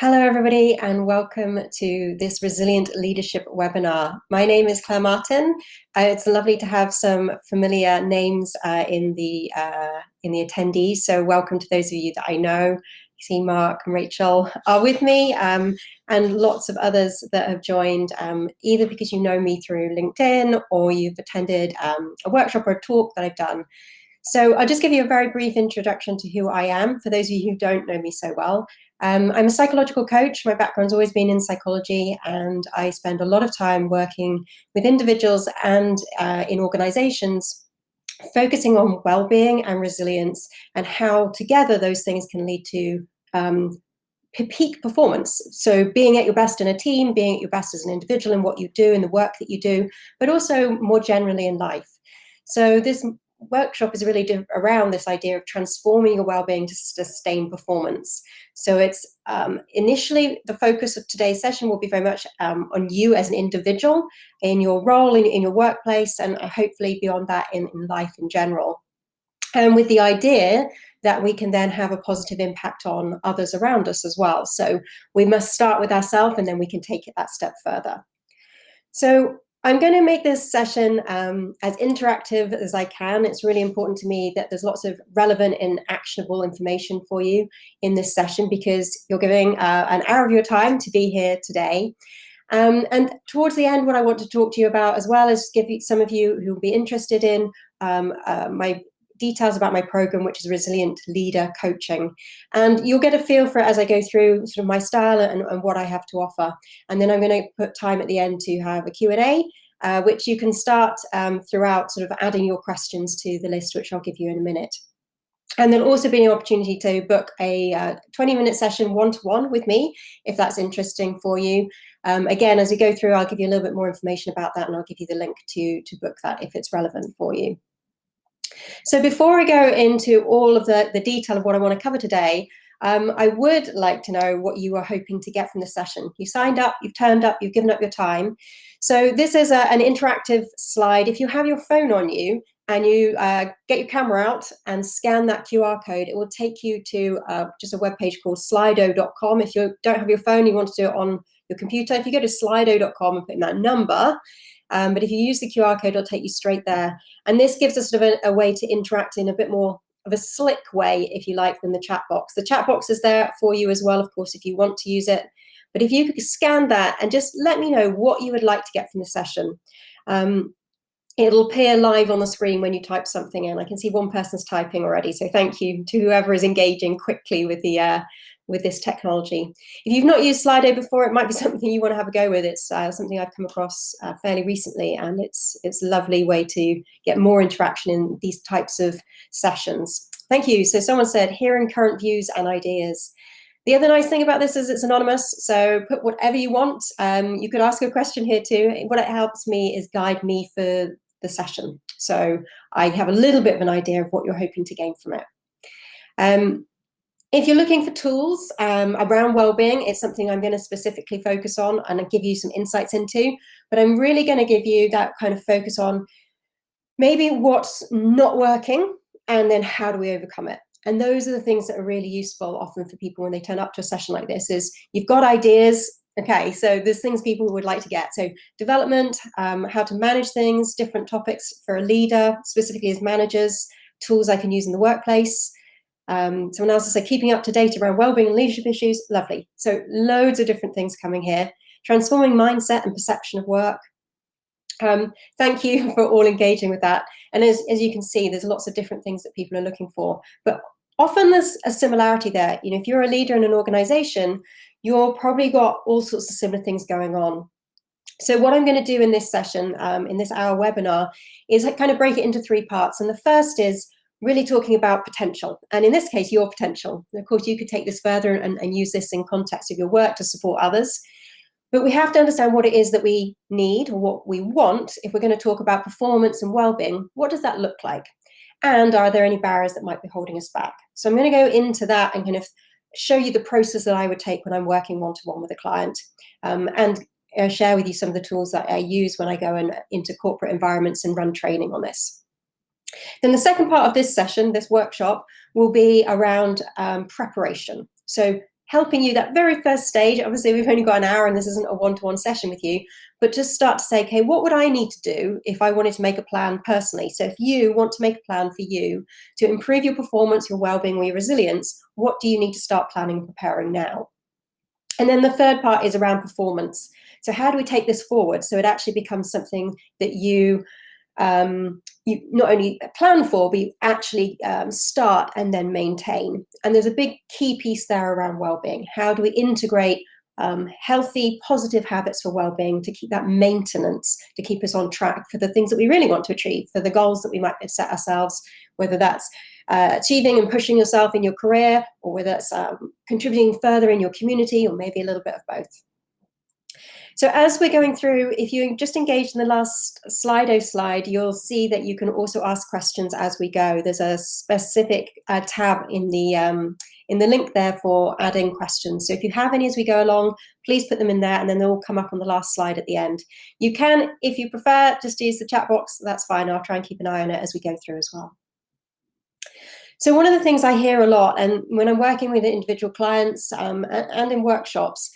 Hello, everybody, and welcome to this Resilient Leadership webinar. My name is Claire Martin. It's lovely to have some familiar names in the attendees. So welcome to those of you that I know. You see Mark and Rachel are with me, and lots of others that have joined, either because you know me through LinkedIn or you've attended a workshop or a talk that I've done. So I'll just give you a very brief introduction to who I am, for those of you who don't know me so well. I'm a psychological coach. My background's always been in psychology, and I spend a lot of time working with individuals and in organizations, focusing on well-being and resilience and how together those things can lead to peak performance. So being at your best in a team, being at your best as an individual in what you do, in the work that you do, but also more generally in life. So this workshop is really around this idea of transforming your well-being to sustain performance. So it's initially the focus of today's session will be very much on you as an individual in your role in your workplace, and hopefully beyond that in life in general. And with the idea that we can then have a positive impact on others around us as well. So we must start with ourselves, and then we can take it that step further. So I'm going to make this session as interactive as I can. It's really important to me that there's lots of relevant and actionable information for you in this session, because you're giving an hour of your time to be here today. And towards the end, what I want to talk to you about, as well as give you, some of you who will be interested in my details about my program, which is Resilient Leader Coaching. And you'll get a feel for it as I go through sort of my style and what I have to offer. And then I'm going to put time at the end to have a Q&A, which you can start throughout, sort of adding your questions to the list, which I'll give you in a minute. And there'll also be an opportunity to book a 20-minute session one-to-one with me, if that's interesting for you. Again, as we go through, I'll give you a little bit more information about that, and I'll give you the link to book that if it's relevant for you. So before I go into all of the detail of what I want to cover today, I would like to know what you are hoping to get from the session. You signed up, you've turned up, you've given up your time. So this is an interactive slide. If you have your phone on you and you get your camera out and scan that QR code, it will take you to just a webpage called slido.com. If you don't have your phone, you want to do it on your computer, if you go to slido.com and put in that number, but if you use the QR code, it'll take you straight there. And this gives us sort of a way to interact in a bit more of a slick way, if you like, than the chat box. The chat box is there for you as well, of course, if you want to use it. But if you could scan that and just let me know what you would like to get from the session. It'll appear live on the screen when you type something in. I can see one person's typing already, so thank you to whoever is engaging quickly with the with this technology. If you've not used Slido before, it might be something you want to have a go with. It's something I've come across fairly recently, and it's a lovely way to get more interaction in these types of sessions. Thank you. So someone said, hearing current views and ideas. The other nice thing about this is it's anonymous, so put whatever you want. You could ask a question here too. What it helps me is guide me for the session. So I have a little bit of an idea of what you're hoping to gain from it. If you're looking for tools around wellbeing, it's something I'm going to specifically focus on and give you some insights into, but I'm really going to give you that kind of focus on maybe what's not working and then how do we overcome it. And those are the things that are really useful often for people when they turn up to a session like this. Is you've got ideas, okay, so there's things people would like to get. So development, how to manage things, different topics for a leader, specifically as managers, tools I can use in the workplace. Someone else has said keeping up to date around wellbeing and leadership issues. Lovely. So loads of different things coming here. Transforming mindset and perception of work. Thank you for all engaging with that. And as you can see, there's lots of different things that people are looking for. But often there's a similarity there. You know, if you're a leader in an organization, you've probably got all sorts of similar things going on. So what I'm going to do in this session, in this hour webinar, is kind of break it into three parts. And the first is really talking about potential, and in this case, your potential. And of course, you could take this further and use this in context of your work to support others. But we have to understand what it is that we need or what we want. If we're going to talk about performance and well-being, what does that look like? And are there any barriers that might be holding us back? So I'm going to go into that and kind of show you the process that I would take when I'm working one-to-one with a client, and share with you some of the tools that I use when I go into corporate environments and run training on this. Then the second part of this session, this workshop, will be around preparation. So helping you that very first stage. Obviously, we've only got an hour and this isn't a one-to-one session with you, but just start to say, okay, what would I need to do if I wanted to make a plan personally? So if you want to make a plan for you to improve your performance, your well-being, or your resilience, what do you need to start planning and preparing now? And then the third part is around performance. So how do we take this forward so it actually becomes something that you not only plan for, but you actually start and then maintain. And there's a big key piece there around well-being. How do we integrate healthy, positive habits for well-being to keep that maintenance, to keep us on track for the things that we really want to achieve, for the goals that we might have set ourselves, whether that's achieving and pushing yourself in your career, or whether it's contributing further in your community, or maybe a little bit of both. So as we're going through, if you just engage in the last Slido slide, you'll see that you can also ask questions as we go. There's a specific tab in the link there for adding questions. So if you have any as we go along, please put them in there, and then they'll come up on the last slide at the end. You can, if you prefer, just use the chat box. That's fine. I'll try and keep an eye on it as we go through as well. So one of the things I hear a lot, and when I'm working with individual clients and in workshops,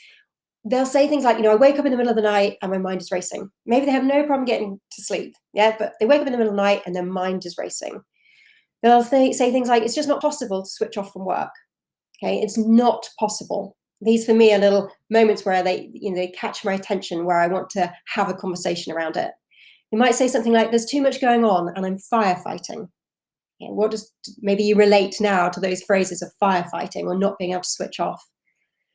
they'll say things like, I wake up in the middle of the night and my mind is racing. Maybe they have no problem getting to sleep, but they wake up in the middle of the night and their mind is racing. They'll say things like, it's just not possible to switch off from work. Okay, it's not possible. These for me are little moments where they catch my attention, where I want to have a conversation around it. You might say something like, there's too much going on and I'm firefighting. Maybe you relate now to those phrases of firefighting or not being able to switch off.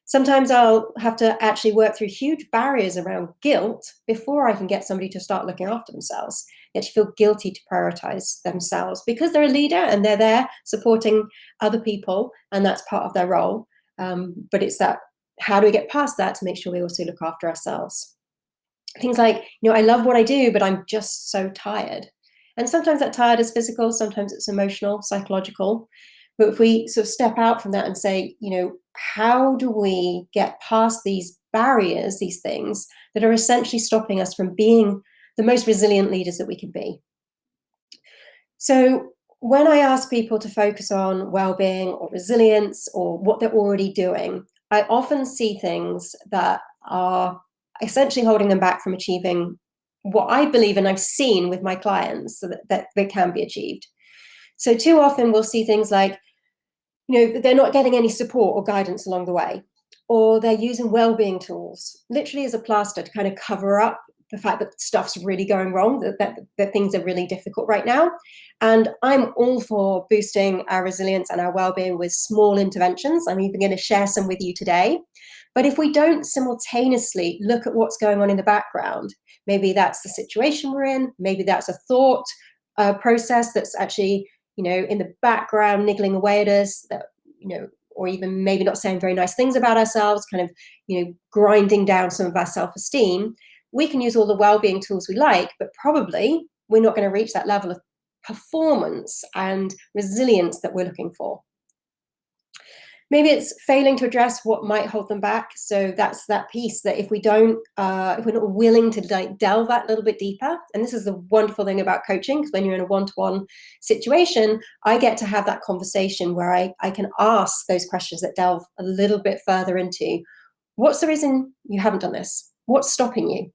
Sometimes I'll have to actually work through huge barriers around guilt before I can get somebody to start looking after themselves. They actually feel guilty to prioritize themselves because they're a leader and they're there supporting other people, and that's part of their role. But it's that, how do we get past that to make sure we also look after ourselves? Things like, I love what I do, but I'm just so tired. And sometimes that tired is physical, sometimes it's emotional, psychological. But if we sort of step out from that and say, how do we get past these barriers, these things that are essentially stopping us from being the most resilient leaders that we can be? So when I ask people to focus on well-being or resilience or what they're already doing, I often see things that are essentially holding them back from achieving what I believe and I've seen with my clients so that can be achieved. So too often we'll see things like, they're not getting any support or guidance along the way, or they're using well-being tools literally as a plaster to kind of cover up the fact that stuff's really going wrong, that things are really difficult right now. And I'm all for boosting our resilience and our well-being with small interventions. I'm even going to share some with you today. But if we don't simultaneously look at what's going on in the background, maybe that's the situation we're in, maybe that's a thought process that's actually in the background, niggling away at us, that, or even maybe not saying very nice things about ourselves, kind of, grinding down some of our self-esteem. We can use all the well-being tools we like, but probably we're not going to reach that level of performance and resilience that we're looking for. Maybe it's failing to address what might hold them back. So that's that piece that if we're not willing to delve that a little bit deeper, and this is the wonderful thing about coaching, because when you're in a one-to-one situation, I get to have that conversation where I can ask those questions that delve a little bit further into, what's the reason you haven't done this? What's stopping you?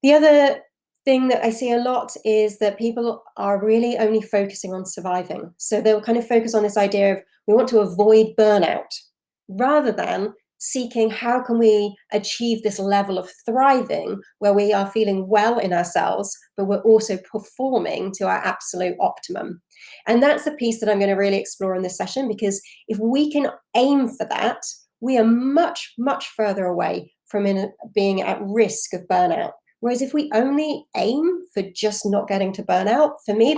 The other thing that I see a lot is that people are really only focusing on surviving. So they'll kind of focus on this idea of, we want to avoid burnout, rather than seeking how can we achieve this level of thriving where we are feeling well in ourselves, but we're also performing to our absolute optimum. And that's the piece that I'm going to really explore in this session, because if we can aim for that, we are much, much further away from being at risk of burnout. Whereas if we only aim for just not getting to burnout, for me,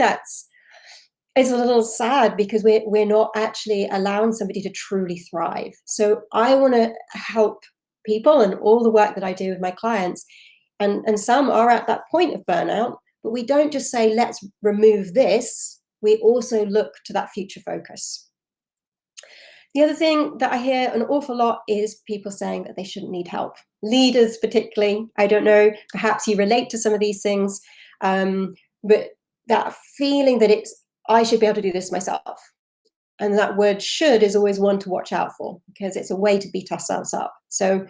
it's a little sad, because we're not actually allowing somebody to truly thrive. So I want to help people, and all the work that I do with my clients, and some are at that point of burnout, but we don't just say, let's remove this. We also look to that future focus. The other thing that I hear an awful lot is people saying that they shouldn't need help. Leaders particularly, I don't know, perhaps you relate to some of these things, but that feeling that I should be able to do this myself. And that word should is always one to watch out for, because it's a way to beat ourselves up. So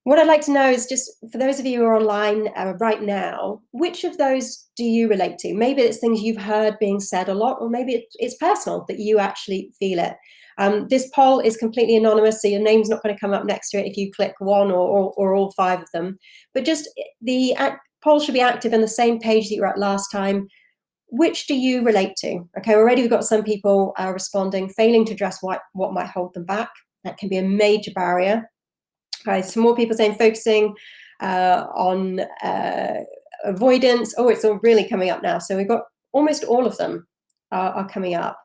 what I'd like to know is, just for those of you who are online right now, which of those do you relate to? Maybe it's things you've heard being said a lot, or maybe it's personal, that you actually feel it. This poll is completely anonymous, so your name's not going to come up next to it if you click one or all 5 of them. But just the poll should be active in the same page that you were at last time. Which do you relate to? Okay, already we've got some people responding, failing to address what might hold them back. That can be a major barrier. Okay, some more people saying focusing on avoidance. Oh, it's all really coming up now. So we've got almost all of them are coming up.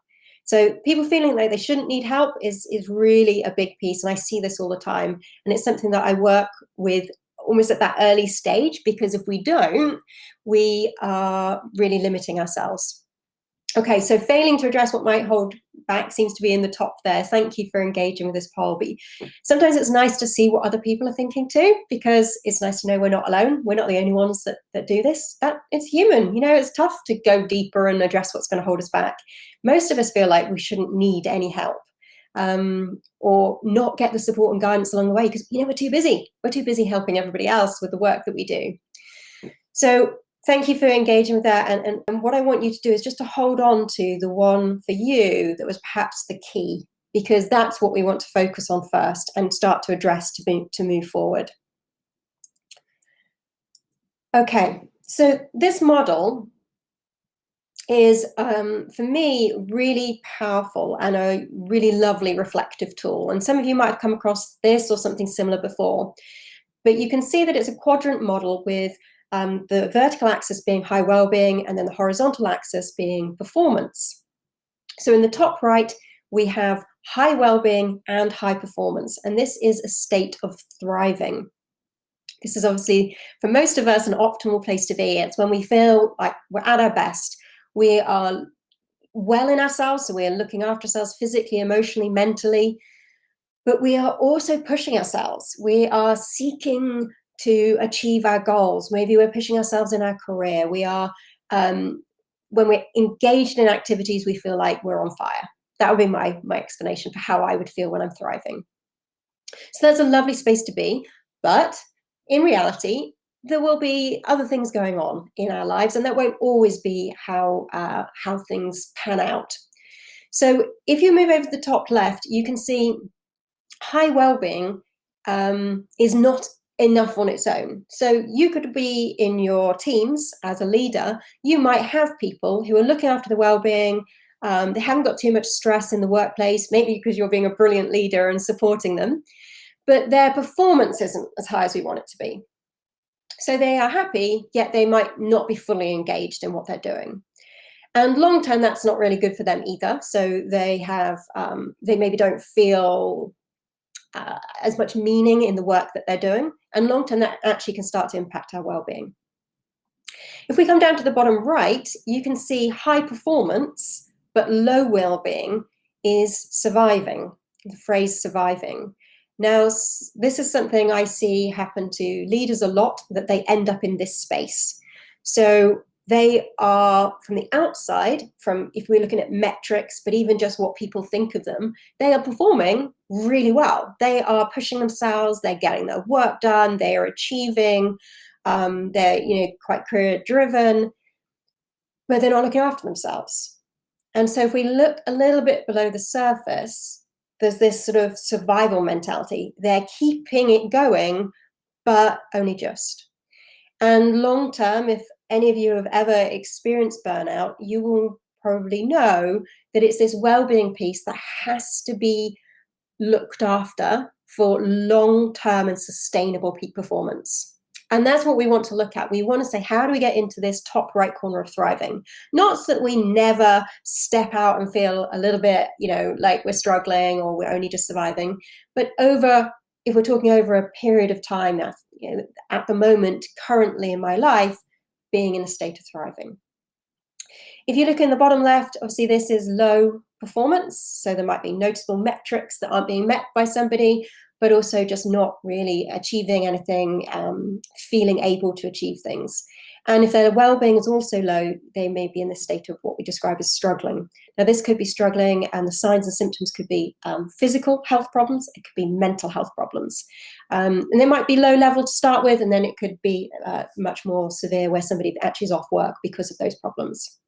So people feeling like they shouldn't need help is really a big piece. And I see this all the time. And it's something that I work with almost at that early stage, because if we don't, we are really limiting ourselves. Okay, so failing to address what might hold back seems to be in the top there. Thank you for engaging with this poll. But sometimes it's nice to see what other people are thinking too, because it's nice to know we're not alone. We're not the only ones that do this. That it's human. You know, it's tough to go deeper and address what's going to hold us back. Most of us feel like we shouldn't need any help, or not get the support and guidance along the way, because we're too busy. We're too busy helping everybody else with the work that we do. So thank you for engaging with that. And what I want you to do is just to hold on to the one for you that was perhaps the key, because that's what we want to focus on first and start to address to move forward. Okay, so this model is, for me, really powerful and a really lovely reflective tool. And some of you might have come across this or something similar before. But you can see that it's a quadrant model with the vertical axis being high well-being, and then the horizontal axis being performance. So in the top right, we have high well-being and high performance, and this is a state of thriving. This is obviously, for most of us, an optimal place to be. It's when we feel like we're at our best. We are well in ourselves, so we're looking after ourselves physically, emotionally, mentally, but we are also pushing ourselves. We are seeking to achieve our goals. Maybe we're pushing ourselves in our career. We are, when we're engaged in activities, we feel like we're on fire. That would be my explanation for how I would feel when I'm thriving. So that's a lovely space to be, but in reality, there will be other things going on in our lives, and that won't always be how things pan out. So if you move over to the top left, you can see high well-being is not enough on its own. So you could be in your teams as a leader, you might have people who are looking after the well-being, they haven't got too much stress in the workplace, maybe because you're being a brilliant leader and supporting them, but their performance isn't as high as we want it to be. So they are happy, yet they might not be fully engaged in what they're doing. And long term, that's not really good for them either. So they have, they maybe don't feel as much meaning in the work that they're doing. And long term, that actually can start to impact our well-being. If we come down to the bottom right, you can see high performance, but low well-being is surviving, the phrase surviving. Now, this is something I see happen to leaders a lot, that they end up in this space. So they are, from the outside, if we're looking at metrics, but even just what people think of them, they are performing really well. They are pushing themselves, they're getting their work done, they are achieving, they're quite career driven, but they're not looking after themselves. And so if we look a little bit below the surface, there's this sort of survival mentality. They're keeping it going, but only just. And long term, if any of you have ever experienced burnout, you will probably know that it's this well-being piece that has to be looked after for long-term and sustainable peak performance. And that's what we want to look at. We want to say, how do we get into this top right corner of thriving? Not so that we never step out and feel a little bit, like we're struggling or we're only just surviving, but if we're talking over a period of time, that's, at the moment, currently in my life, being in a state of thriving. If you look in the bottom left, obviously this is low performance. So there might be noticeable metrics that aren't being met by somebody, but also just not really achieving anything, feeling able to achieve things. And if their well-being is also low, they may be in this state of what we describe as struggling. Now, this could be struggling, and the signs and symptoms could be physical health problems. It could be mental health problems. And they might be low level to start with, and then it could be much more severe where somebody actually is off work because of those problems.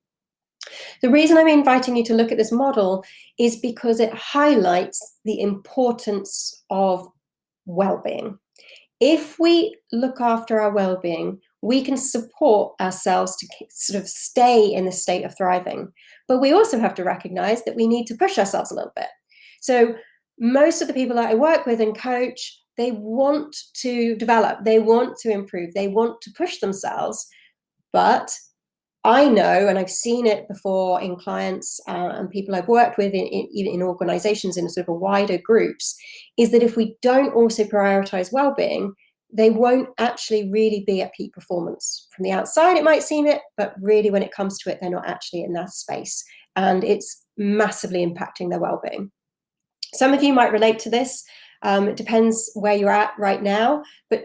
The reason I'm inviting you to look at this model is because it highlights the importance of well-being. If we look after our well-being, we can support ourselves to sort of stay in the state of thriving. But we also have to recognize that we need to push ourselves a little bit. So most of the people that I work with and coach, they want to develop, they want to improve, they want to push themselves. But I know, and I've seen it before in clients and people I've worked with in organizations in sort of a wider groups, is that if we don't also prioritize well-being, they won't actually really be at peak performance. From the outside, it might seem it, but really when it comes to it, they're not actually in that space. And it's massively impacting their well-being. Some of you might relate to this. It depends where you're at right now, but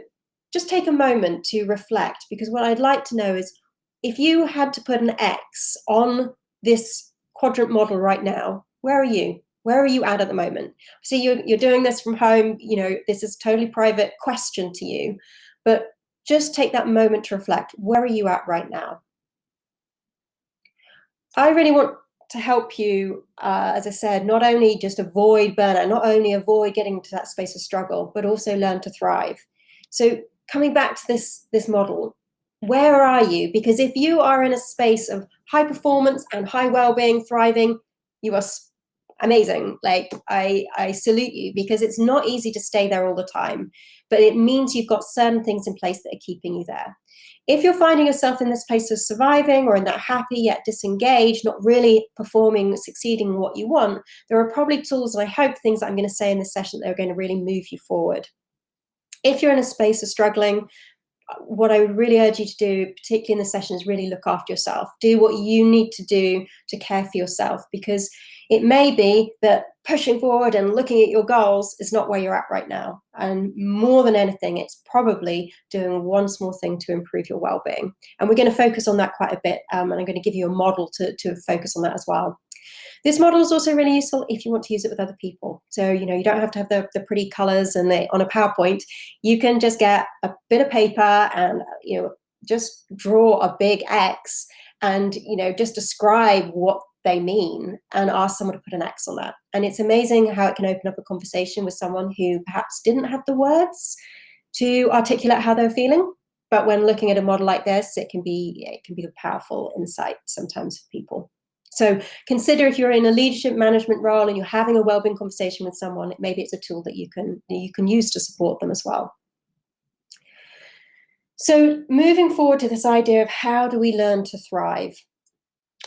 just take a moment to reflect, because what I'd like to know is, if you had to put an X on this quadrant model right now, where are you? Where are you at the moment? See, you're doing this from home. You know, this is a totally private question to you, but just take that moment to reflect. Where are you at right now? I really want to help you, as I said, not only just avoid burnout, not only avoid getting to that space of struggle, but also learn to thrive. So coming back to this model, where are you? Because if you are in a space of high performance and high well-being, thriving, you are amazing. Like, I salute you, because it's not easy to stay there all the time, but it means you've got certain things in place that are keeping you there. If you're finding yourself in this place of surviving, or in that happy yet disengaged, not really performing, succeeding what you want, there are probably tools, and I hope things that I'm going to say in this session that are going to really move you forward. If you're in a space of struggling, what I would really urge you to do, particularly in the session, is really look after yourself. Do what you need to do to care for yourself, because it may be that pushing forward and looking at your goals is not where you're at right now. And more than anything, it's probably doing one small thing to improve your well-being. And we're going to focus on that quite a bit. And I'm going to give you a model to focus on that as well. This model is also really useful if you want to use it with other people. So, you know, you don't have to have the pretty colors and on a PowerPoint. You can just get a bit of paper and, you know, just draw a big X and, you know, just describe what they mean and ask someone to put an X on that. And it's amazing how it can open up a conversation with someone who perhaps didn't have the words to articulate how they're feeling. But when looking at a model like this, it can be a powerful insight sometimes for people. So consider, if you're in a leadership management role and you're having a wellbeing conversation with someone, maybe it's a tool that you can use to support them as well. So moving forward to this idea of how do we learn to thrive,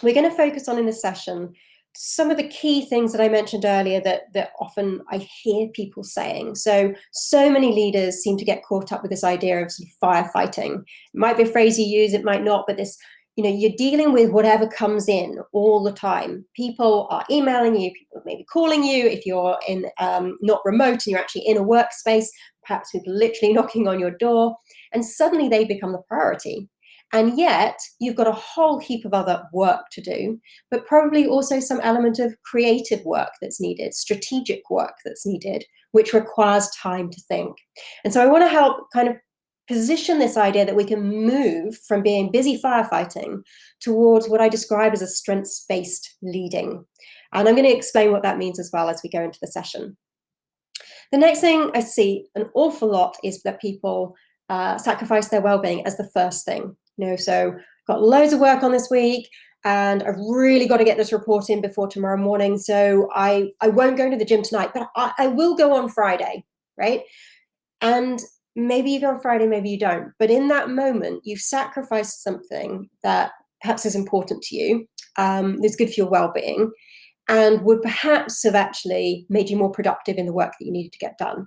we're going to focus on in this session some of the key things that I mentioned earlier that often I hear people saying. So many leaders seem to get caught up with this idea of sort of firefighting. It might be a phrase you use, it might not, but this, you know, you're dealing with whatever comes in all the time. People are emailing you, people may be calling you. If you're in not remote and you're actually in a workspace, perhaps people literally knocking on your door, and suddenly they become the priority. And yet you've got a whole heap of other work to do, but probably also some element of creative work that's needed, strategic work that's needed, which requires time to think. And so I want to help kind of position this idea that we can move from being busy firefighting towards what I describe as a strengths-based leading. And I'm going to explain what that means as well as we go into the session. The next thing I see an awful lot is that people sacrifice their well-being as the first thing. You know, so got loads of work on this week and I've really got to get this report in before tomorrow morning. So I won't go to the gym tonight, but I will go on Friday, right? And maybe you go on Friday, maybe you don't. But in that moment, you've sacrificed something that perhaps is important to you, that's good for your well-being, and would perhaps have actually made you more productive in the work that you needed to get done.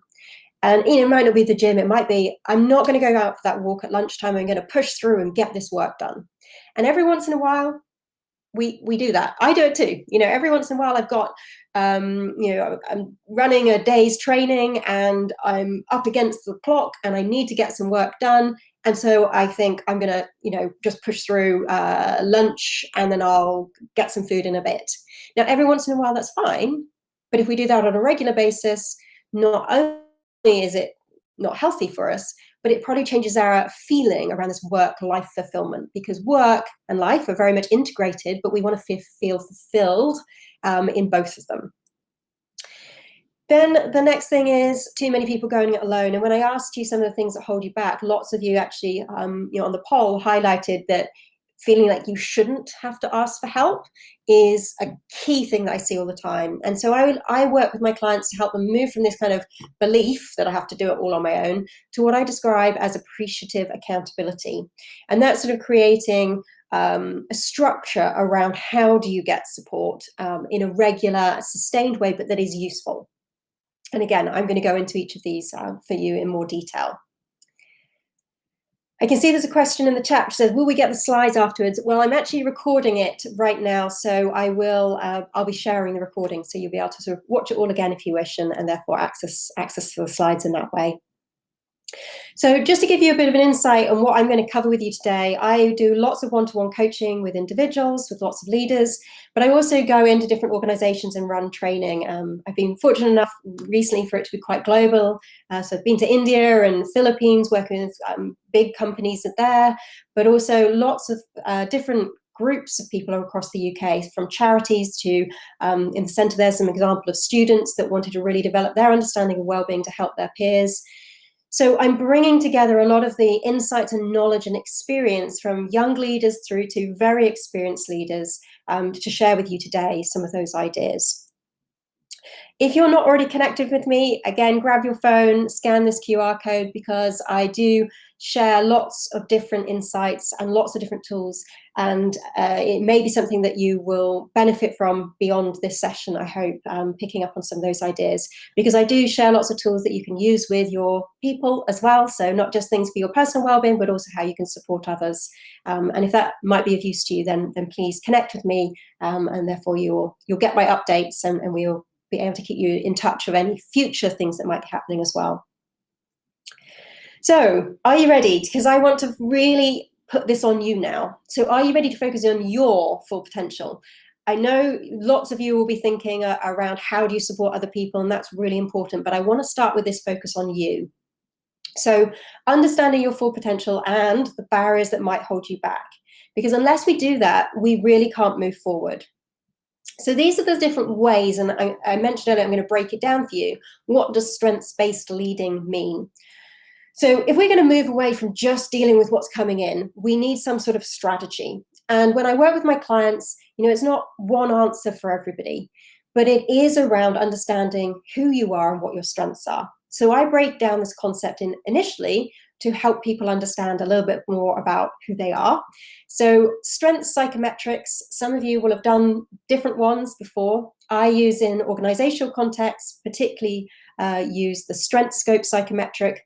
And you know, it might not be the gym, it might be, I'm not going to go out for that walk at lunchtime, I'm going to push through and get this work done. And every once in a while, we do that. I do it too. Every once in a while I've got, I'm running a day's training and I'm up against the clock and I need to get some work done. And so I think I'm going to, just push through lunch and then I'll get some food in a bit. Now, every once in a while, that's fine. But if we do that on a regular basis, not only is it not healthy for us, but it probably changes our feeling around this work-life fulfillment, because work and life are very much integrated, but we want to feel fulfilled in both of them. Then the next thing is too many people going it alone. And when I asked you some of the things that hold you back, lots of you actually, on the poll highlighted that feeling like you shouldn't have to ask for help is a key thing that I see all the time. And so I work with my clients to help them move from this kind of belief that I have to do it all on my own to what I describe as appreciative accountability. And that's sort of creating a structure around how do you get support in a regular, sustained way, but that is useful. And again, I'm going to go into each of these for you in more detail. I can see there's a question in the chat which says, will we get the slides afterwards? Well, I'm actually recording it right now, so I'll be sharing the recording, so you'll be able to sort of watch it all again if you wish, and therefore access to the slides in that way. So just to give you a bit of an insight on what I'm going to cover with you today, I do lots of one-to-one coaching with individuals, with lots of leaders, but I also go into different organizations and run training. I've been fortunate enough recently for it to be quite global. So I've been to India and Philippines, working with big companies there, but also lots of different groups of people across the UK, from charities to, in the centre there's some example of students that wanted to really develop their understanding of wellbeing to help their peers. So I'm bringing together a lot of the insights and knowledge and experience from young leaders through to very experienced leaders to share with you today some of those ideas. If you're not already connected with me, again, grab your phone, scan this QR code, because I do share lots of different insights and lots of different tools. And it may be something that you will benefit from beyond this session, I hope, picking up on some of those ideas, because I do share lots of tools that you can use with your people as well. So not just things for your personal wellbeing, but also how you can support others. And if that might be of use to you, then please connect with me, and therefore you'll get my updates, and we'll be able to keep you in touch of any future things that might be happening as well. So are you ready? Because I want to really put this on you now. So are you ready to focus on your full potential? I know lots of you will be thinking around how do you support other people, and that's really important, but I want to start with this focus on you. So understanding your full potential and the barriers that might hold you back, because unless we do that, we really can't move forward. So these are the different ways, and I mentioned earlier, I'm going to break it down for you. What does strengths-based leading mean? So if we're going to move away from just dealing with what's coming in, we need some sort of strategy. And when I work with my clients, it's not one answer for everybody, but it is around understanding who you are and what your strengths are. So I break down this concept initially to help people understand a little bit more about who they are. So strengths psychometrics, some of you will have done different ones before. I use in organizational contexts, particularly use the strength scope psychometric.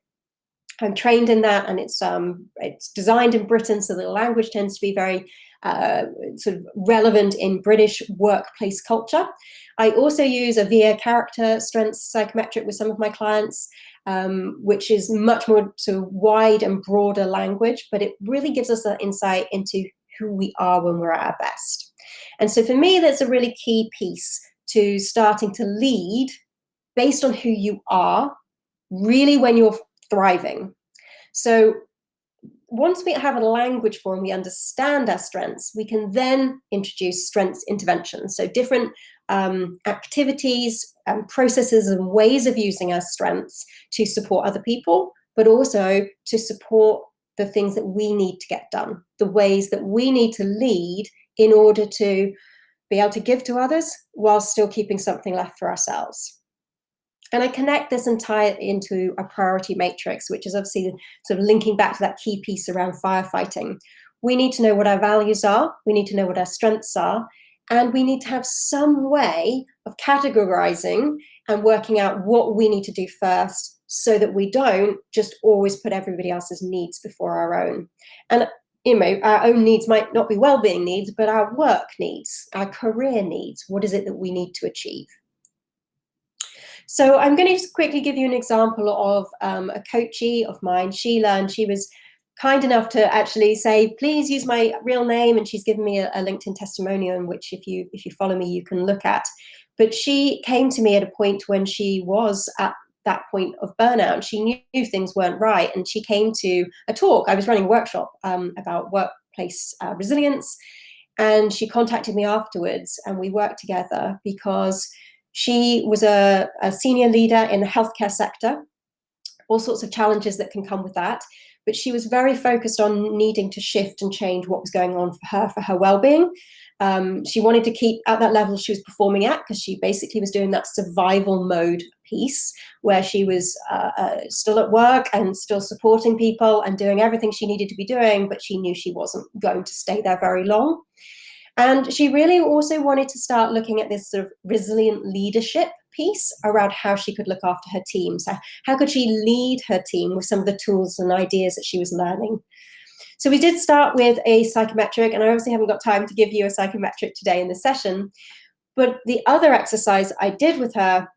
I'm trained in that, and it's designed in Britain, so the language tends to be very sort of relevant in British workplace culture. I also use a VIA character strengths psychometric with some of my clients, which is much more sort of wide and broader language, but it really gives us an insight into who we are when we're at our best. And so for me, that's a really key piece to starting to lead based on who you are, really when you're thriving. So once we have a language for and we understand our strengths, we can then introduce strengths interventions. So different activities and processes and ways of using our strengths to support other people, but also to support the things that we need to get done, the ways that we need to lead in order to be able to give to others while still keeping something left for ourselves. And I connect this and tie it into a priority matrix, which is obviously sort of linking back to that key piece around firefighting. We need to know what our values are, we need to know what our strengths are, and we need to have some way of categorizing and working out what we need to do first, so that we don't just always put everybody else's needs before our own. And our own needs might not be well-being needs, but our work needs, our career needs. What is it that we need to achieve? So I'm going to just quickly give you an example of a coachee of mine, Sheila, and she was kind enough to actually say, please use my real name, and she's given me a LinkedIn testimonial in which if you follow me, you can look at. But she came to me at a point when she was at that point of burnout. She knew things weren't right, and she came to a talk. I was running a workshop about workplace resilience, and she contacted me afterwards, and we worked together because she was a senior leader in the healthcare sector, all sorts of challenges that can come with that. But she was very focused on needing to shift and change what was going on for her well-being. She wanted to keep at that level she was performing at, because she basically was doing that survival mode piece where she was still at work and still supporting people and doing everything she needed to be doing, but she knew she wasn't going to stay there very long. And she really also wanted to start looking at this sort of resilient leadership piece around how she could look after her team. So how could she lead her team with some of the tools and ideas that she was learning? So we did start with a psychometric, and I obviously haven't got time to give you a psychometric today in this session, but the other exercise I did with her,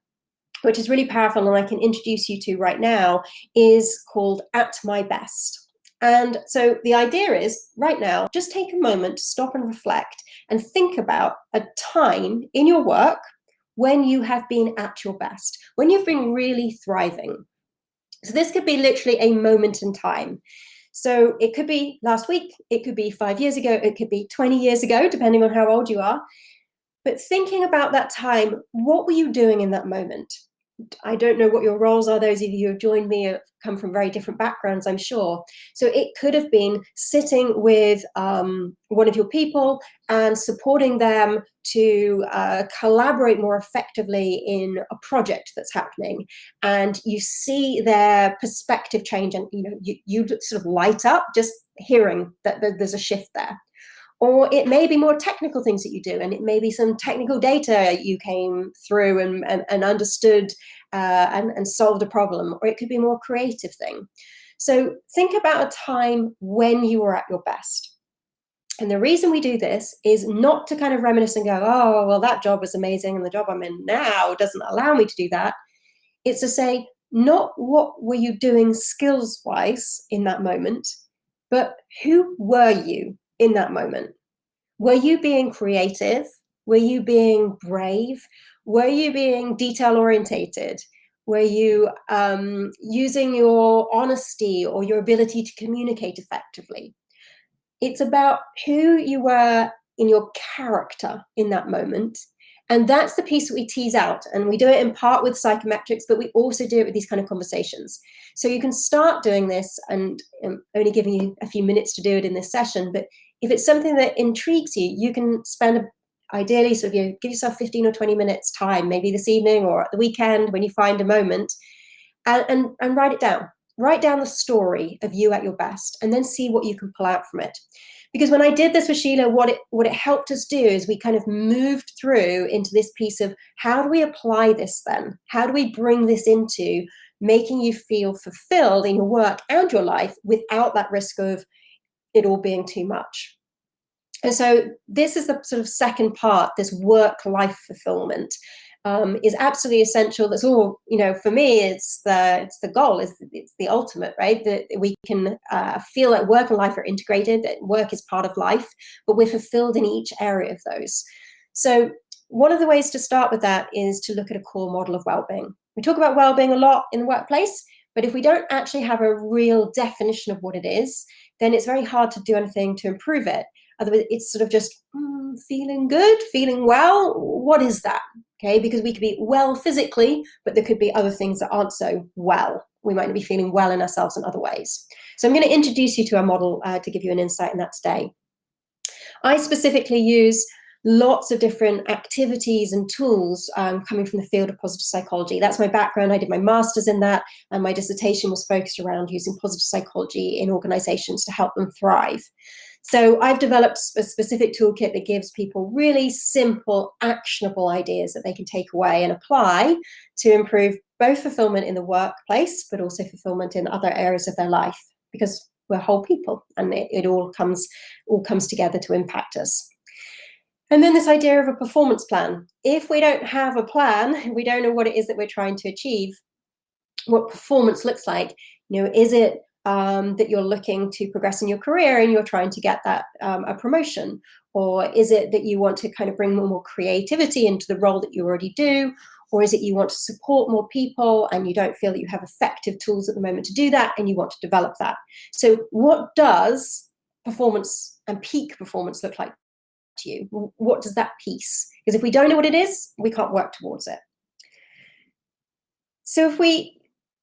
which is really powerful and I can introduce you to right now, is called At My Best. And so the idea is, right now, just take a moment to stop and reflect and think about a time in your work when you have been at your best, when you've been really thriving. So this could be literally a moment in time. So it could be last week, it could be 5 years ago, it could be 20 years ago, depending on how old you are. But thinking about that time, what were you doing in that moment? I don't know what your roles are. Those of you who have joined me have come from very different backgrounds, I'm sure. So it could have been sitting with one of your people and supporting them to collaborate more effectively in a project that's happening. And you see their perspective change, and you sort of light up just hearing that there's a shift there. Or it may be more technical things that you do, and it may be some technical data you came through and understood and solved a problem, or it could be a more creative thing. So think about a time when you were at your best. And the reason we do this is not to kind of reminisce and go, oh, well, that job was amazing, and the job I'm in now doesn't allow me to do that. It's to say, not what were you doing skills-wise in that moment, but who were you in that moment? Were you being creative? Were you being brave? Were you being detail orientated? Were you using your honesty or your ability to communicate effectively? It's about who you were in your character in that moment. And that's the piece that we tease out. And we do it in part with psychometrics, but we also do it with these kind of conversations. So you can start doing this, and I'm only giving you a few minutes to do it in this session, but if it's something that intrigues you, you can spend ideally sort of, give yourself 15 or 20 minutes time, maybe this evening or at the weekend when you find a moment, and write it down. Write down the story of you at your best, and then see what you can pull out from it. Because when I did this with Sheila, what it helped us do is we kind of moved through into this piece of, how do we apply this then? How do we bring this into making you feel fulfilled in your work and your life without that risk of it all being too much? And so this is the sort of second part, this work-life fulfillment. Is absolutely essential. That's all, for me, it's the goal, it's the ultimate, right? That we can feel like work and life are integrated, that work is part of life, but we're fulfilled in each area of those. So one of the ways to start with that is to look at a core model of well-being. We talk about well-being a lot in the workplace, but if we don't actually have a real definition of what it is, then it's very hard to do anything to improve it. Otherwise, it's sort of just feeling good, feeling well. What is that? Okay, because we could be well physically, but there could be other things that aren't so well. We might not be feeling well in ourselves in other ways. So I'm going to introduce you to our model to give you an insight in that today. I specifically use lots of different activities and tools coming from the field of positive psychology. That's my background. I did my master's in that, and my dissertation was focused around using positive psychology in organizations to help them thrive. So I've developed a specific toolkit that gives people really simple, actionable ideas that they can take away and apply to improve both fulfillment in the workplace, but also fulfillment in other areas of their life. Because we're whole people, and it all comes together to impact us. And then this idea of a performance plan. If we don't have a plan, we don't know what it is that we're trying to achieve, what performance looks like. Is it that you're looking to progress in your career and you're trying to get that a promotion? Or is it that you want to kind of bring more creativity into the role that you already do? Or is it you want to support more people and you don't feel that you have effective tools at the moment to do that and you want to develop that? So what does performance and peak performance look like to you? What does that piece? Because if we don't know what it is, we can't work towards it. So if we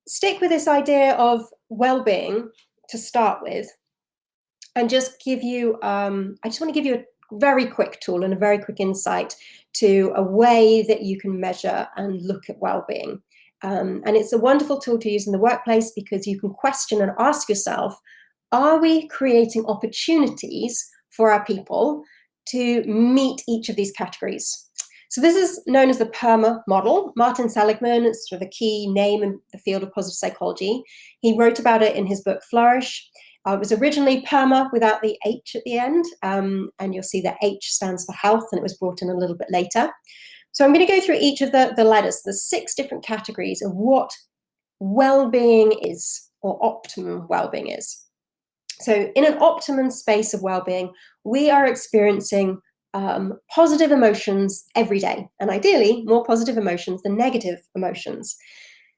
stick with this idea of well-being to start with, and just give you, I just want to give you a very quick tool and a very quick insight to a way that you can measure and look at well-being. And it's a wonderful tool to use in the workplace because you can question and ask yourself, are we creating opportunities for our people to meet each of these categories? So this is known as the PERMA model. Martin Seligman is sort of a key name in the field of positive psychology. He wrote about it in his book Flourish. It was originally PERMA without the H at the end, and you'll see that H stands for health, and it was brought in a little bit later. So I'm going to go through each of the letters, the 6 different categories of what well-being is, or optimum well-being is. So in an optimum space of well-being, we are experiencing positive emotions every day, and ideally more positive emotions than negative emotions.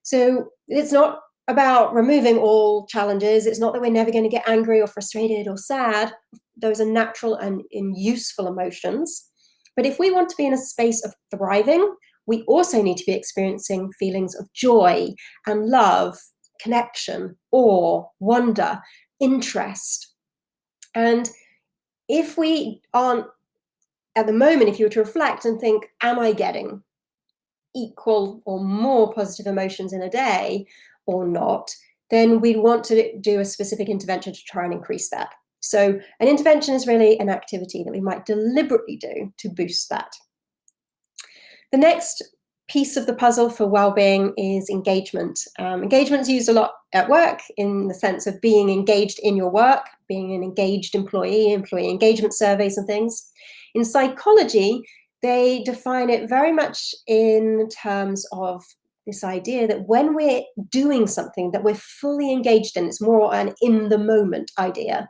So it's not about removing all challenges. It's not that we're never going to get angry or frustrated or sad. Those are natural and useful emotions. But if we want to be in a space of thriving, we also need to be experiencing feelings of joy and love, connection, awe, wonder, interest. And if we aren't, at the moment, if you were to reflect and think, am I getting equal or more positive emotions in a day or not, then we'd want to do a specific intervention to try and increase that. So an intervention is really an activity that we might deliberately do to boost that. The next piece of the puzzle for well-being is engagement. Engagement is used a lot at work in the sense of being engaged in your work, being an engaged employee engagement surveys and things. In psychology, they define it very much in terms of this idea that when we're doing something that we're fully engaged in, it's more an in the moment idea.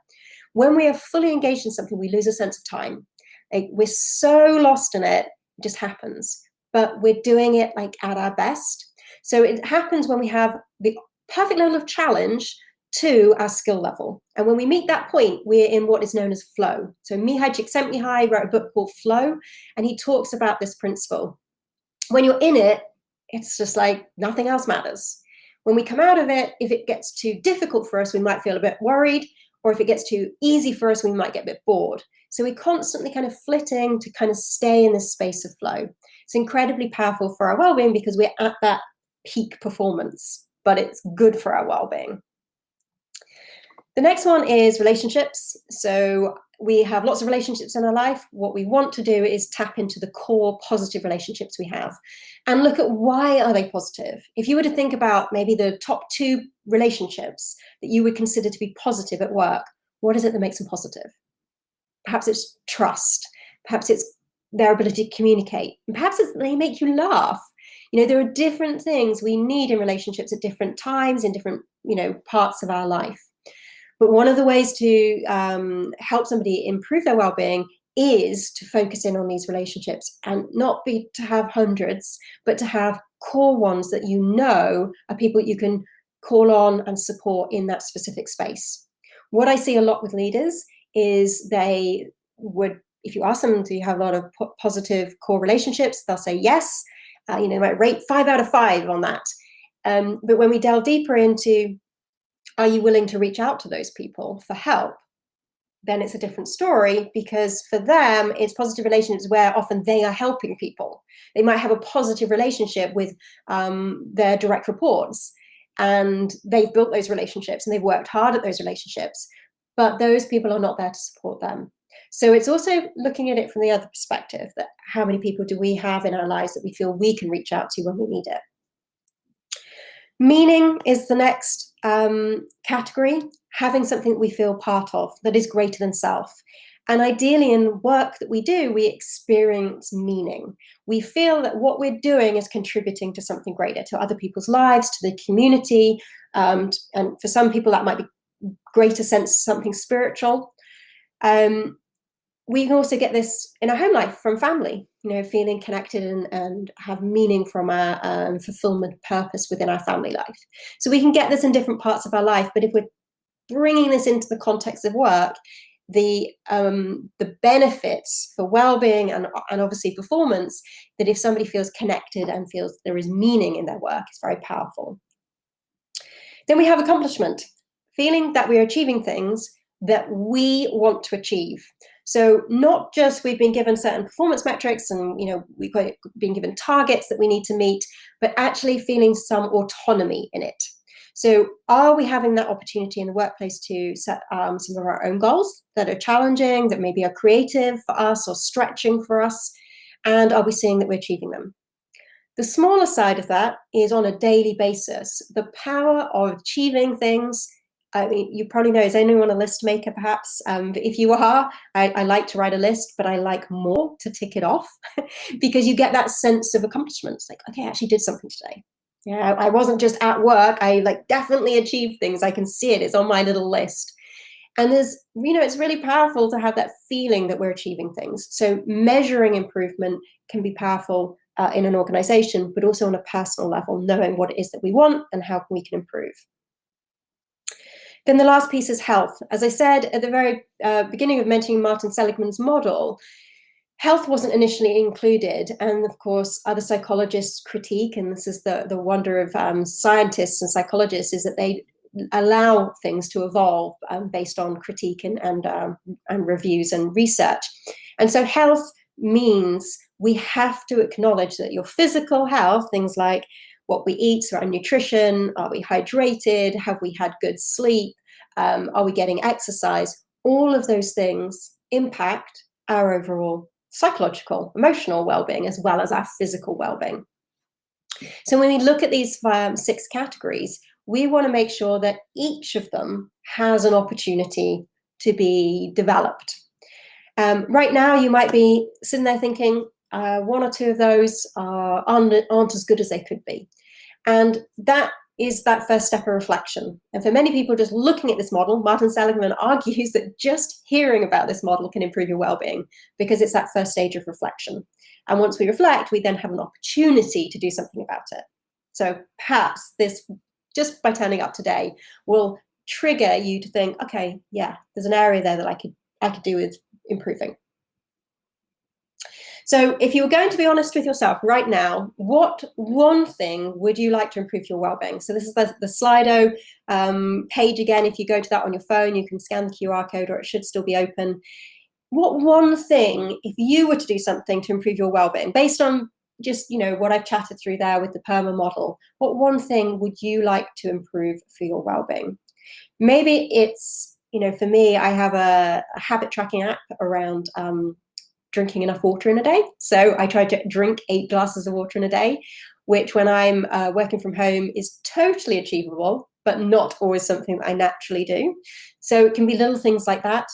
When we are fully engaged in something, we lose a sense of time. Like, we're so lost in it, it just happens. But we're doing it like at our best. So it happens when we have the perfect level of challenge to our skill level. And when we meet that point, we're in what is known as flow. So Mihai Csikszentmihalyi wrote a book called Flow, and he talks about this principle. When you're in it, it's just like nothing else matters. When we come out of it, if it gets too difficult for us, we might feel a bit worried, or if it gets too easy for us, we might get a bit bored. So we're constantly kind of flitting to kind of stay in this space of flow. It's incredibly powerful for our well-being because we're at that peak performance, but it's good for our well-being. The next one is relationships. So we have lots of relationships in our life. What we want to do is tap into the core positive relationships we have and look at why are they positive. If you were to think about maybe the top 2 relationships that you would consider to be positive at work, what is it that makes them positive? Perhaps it's trust. Perhaps it's their ability to communicate. And perhaps it's they make you laugh. There are different things we need in relationships at different times, in different, parts of our life. But one of the ways to help somebody improve their well-being is to focus in on these relationships and not be to have hundreds, but to have core ones that are people you can call on and support in that specific space. What I see a lot with leaders is they would, if you ask them, do you have a lot of positive core relationships? They'll say yes. They might rate 5 out of 5 on that. But when we delve deeper into, are you willing to reach out to those people for help? Then it's a different story, because for them, it's positive relationships where often they are helping people. They might have a positive relationship with their direct reports, and they've built those relationships and they've worked hard at those relationships, but those people are not there to support them. So it's also looking at it from the other perspective, that how many people do we have in our lives that we feel we can reach out to when we need it? Meaning is the next category. having something that we feel part of that is greater than self. And ideally, in work that we do, we experience meaning. We feel that what we're doing is contributing to something greater, to other people's lives, to the community. And for some people, that might be greater sense of something spiritual. We can also get this in our home life from family, feeling connected and have meaning from our fulfillment purpose within our family life. So we can get this in different parts of our life, but if we're bringing this into the context of work, the benefits for well-being and obviously performance, that if somebody feels connected and feels there is meaning in their work, is very powerful. Then we have accomplishment, feeling that we're achieving things that we want to achieve. So not just we've been given certain performance metrics and we've been given targets that we need to meet, but actually feeling some autonomy in it. So are we having that opportunity in the workplace to set some of our own goals that are challenging, that maybe are creative for us or stretching for us? And are we seeing that we're achieving them? The smaller side of that is on a daily basis, the power of achieving things. I mean, you probably know, is anyone a list maker perhaps? But if you are, I like to write a list, but I like more to tick it off because you get that sense of accomplishment. It's like, okay, I actually did something today. Yeah, I wasn't just at work. I definitely achieved things. I can see it. It's on my little list. And there's, it's really powerful to have that feeling that we're achieving things. So measuring improvement can be powerful in an organization, but also on a personal level, knowing what it is that we want and how we can improve. Then the last piece is health. As I said at the very beginning of mentioning Martin Seligman's model, health wasn't initially included, and of course other psychologists critique, and this is the wonder of scientists and psychologists, is that they allow things to evolve based on critique and reviews and research. And so health means we have to acknowledge that your physical health, things like what we eat, so our nutrition, are we hydrated, have we had good sleep, are we getting exercise, all of those things impact our overall psychological, emotional well-being, as well as our physical well-being. So when we look at these 6 categories, we want to make sure that each of them has an opportunity to be developed. Right now, you might be sitting there thinking, 1 or 2 of those aren't as good as they could be. And that is that first step of reflection. And for many people just looking at this model, Martin Seligman argues that just hearing about this model can improve your well-being because it's that first stage of reflection. And once we reflect, we then have an opportunity to do something about it. So perhaps this, just by turning up today, will trigger you to think, okay, yeah, there's an area there that I could do with improving. So if you were going to be honest with yourself right now, what one thing would you like to improve your well-being? So this is the Slido page again. If you go to that on your phone, you can scan the QR code, or it should still be open. What one thing, if you were to do something to improve your well-being, based on just what I've chatted through there with the PERMA model, what one thing would you like to improve for your well-being? Maybe it's, for me, I have a habit tracking app around drinking enough water in a day. So I try to drink 8 glasses of water in a day, which when I'm working from home is totally achievable, but not always something that I naturally do. So it can be little things like that,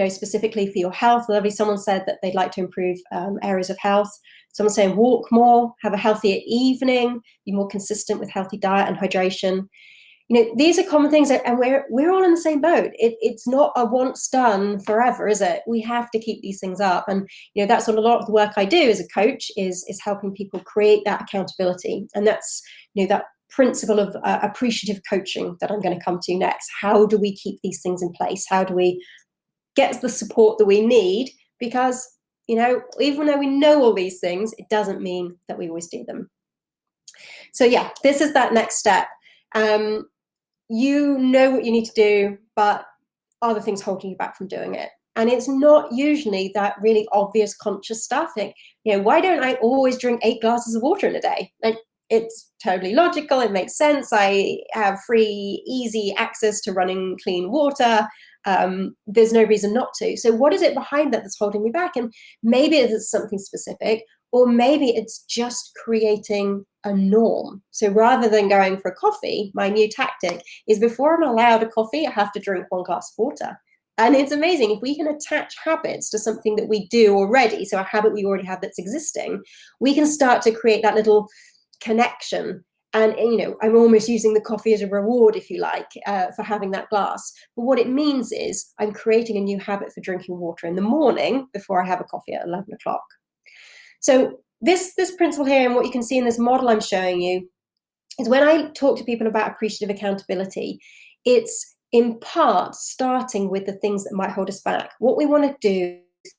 specifically for your health. Someone said that they'd like to improve areas of health. Someone's saying walk more, have a healthier evening, be more consistent with healthy diet and hydration. These are common things, and we're all in the same boat. It's not a once done forever, is it? We have to keep these things up, and that's what a lot of the work I do as a coach is helping people create that accountability, and that's that principle of appreciative coaching that I'm going to come to next. How do we keep these things in place? How do we get the support that we need? Because even though we know all these things, it doesn't mean that we always do them. So yeah, this is that next step. You know what you need to do, but are the things holding you back from doing it? And it's not usually that really obvious conscious stuff. Like, why don't I always drink 8 glasses of water in a day? Like, it's totally logical. It makes sense. I have free, easy access to running clean water. There's no reason not to. So what is it behind that that's holding me back? And maybe it's something specific. Or maybe it's just creating a norm. So rather than going for a coffee, my new tactic is before I'm allowed a coffee, I have to drink 1 glass of water. And it's amazing if we can attach habits to something that we do already, so a habit we already have that's existing, we can start to create that little connection. And I'm almost using the coffee as a reward, if you like, for having that glass. But what it means is I'm creating a new habit for drinking water in the morning before I have a coffee at 11 o'clock. So this principle here, and what you can see in this model I'm showing you, is when I talk to people about appreciative accountability, it's in part starting with the things that might hold us back. What we want to do is